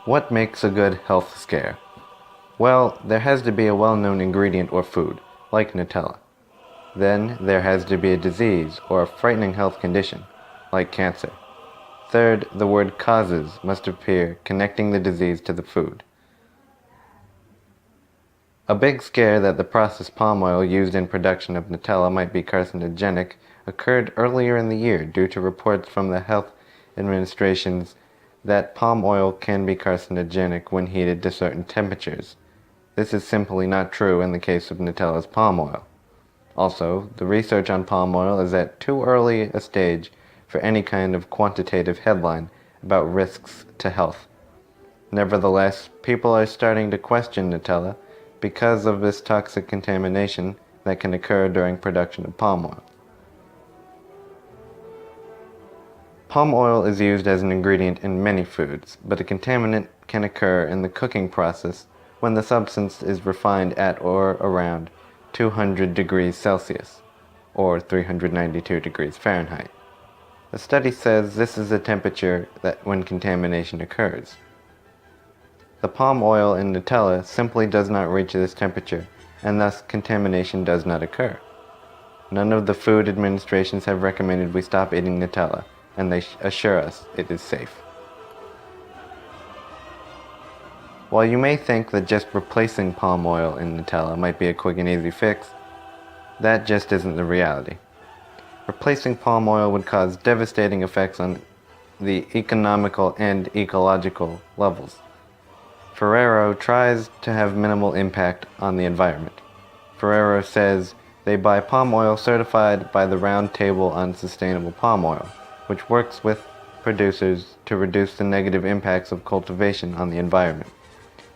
What makes a good health scare? Well, there has to be a well-known ingredient or food, like Nutella. Then, there has to be a disease or a frightening health condition, like cancer. Third, the word causes must appear, connecting the disease to the food. A big scare that the processed palm oil used in production of Nutella might be carcinogenic occurred earlier in the year due to reports from the health administrations that palm oil can be carcinogenic when heated to certain temperatures. This is simply not true in the case of Nutella's palm oil. Also, the research on palm oil is at too early a stage for any kind of quantitative headline about risks to health. Nevertheless, people are starting to question Nutella because of this toxic contamination that can occur during production of palm oil. Palm oil is used as an ingredient in many foods, but a contaminant can occur in the cooking process when the substance is refined at or around 200 degrees Celsius, or 392 degrees Fahrenheit. The study says this is the temperature that when contamination occurs. The palm oil in Nutella simply does not reach this temperature, and thus contamination does not occur. None of the food administrations have recommended we stop eating Nutella, and they assure us it is safe. While you may think that just replacing palm oil in Nutella might be a quick and easy fix, that just isn't the reality. Replacing palm oil would cause devastating effects on the economical and ecological levels. Ferrero tries to have minimal impact on the environment. Ferrero says they buy palm oil certified by the Round Table on Sustainable Palm Oil, which works with producers to reduce the negative impacts of cultivation on the environment.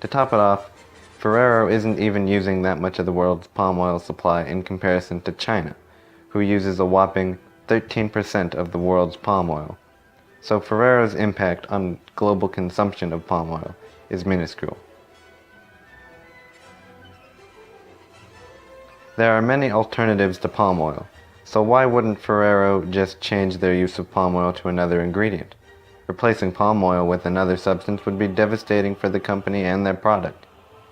To top it off, Ferrero isn't even using that much of the world's palm oil supply in comparison to China, who uses a whopping 13% of the world's palm oil. So Ferrero's impact on global consumption of palm oil is minuscule. There are many alternatives to palm oil, so why wouldn't Ferrero just change their use of palm oil to another ingredient? Replacing palm oil with another substance would be devastating for the company and their product.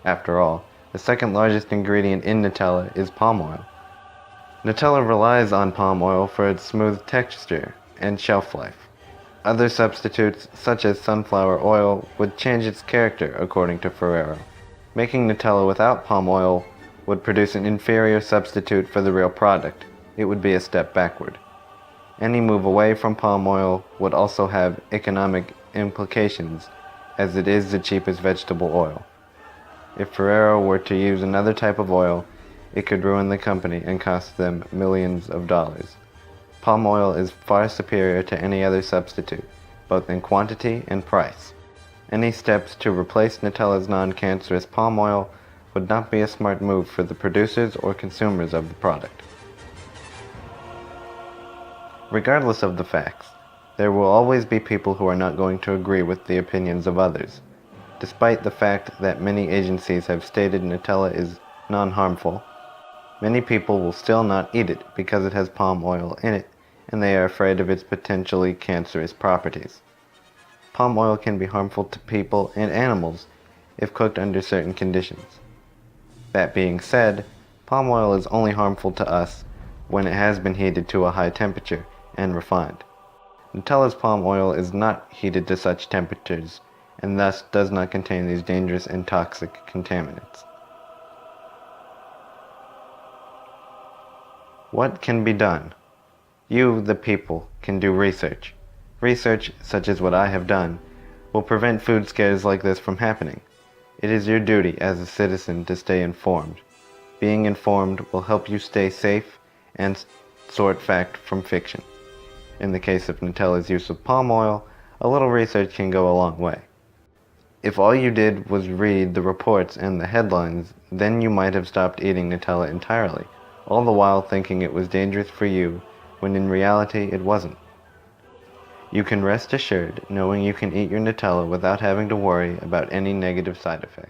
After all, the second largest ingredient in Nutella is palm oil. Nutella relies on palm oil for its smooth texture and shelf life. Other substitutes, such as sunflower oil, would change its character, according to Ferrero. Making Nutella without palm oil would produce an inferior substitute for the real product. It would be a step backward. Any move away from palm oil would also have economic implications, as it is the cheapest vegetable oil. If Ferrero were to use another type of oil, it could ruin the company and cost them millions of dollars. Palm oil is far superior to any other substitute, both in quantity and price. Any steps to replace Nutella's non-cancerous palm oil would not be a smart move for the producers or consumers of the product. Regardless of the facts, there will always be people who are not going to agree with the opinions of others. Despite the fact that many agencies have stated Nutella is non-harmful, many people will still not eat it because it has palm oil in it, and they are afraid of its potentially cancerous properties. Palm oil can be harmful to people and animals if cooked under certain conditions. That being said, palm oil is only harmful to us when it has been heated to a high temperature and refined. Nutella's palm oil is not heated to such temperatures, and thus does not contain these dangerous and toxic contaminants. What can be done? You, the people, can do research. Research, such as what I have done, will prevent food scares like this from happening. It is your duty as a citizen to stay informed. Being informed will help you stay safe and sort fact from fiction. In the case of Nutella's use of palm oil, a little research can go a long way. If all you did was read the reports and the headlines, then you might have stopped eating Nutella entirely, all the while thinking it was dangerous for you, when in reality it wasn't. You can rest assured knowing you can eat your Nutella without having to worry about any negative side effects.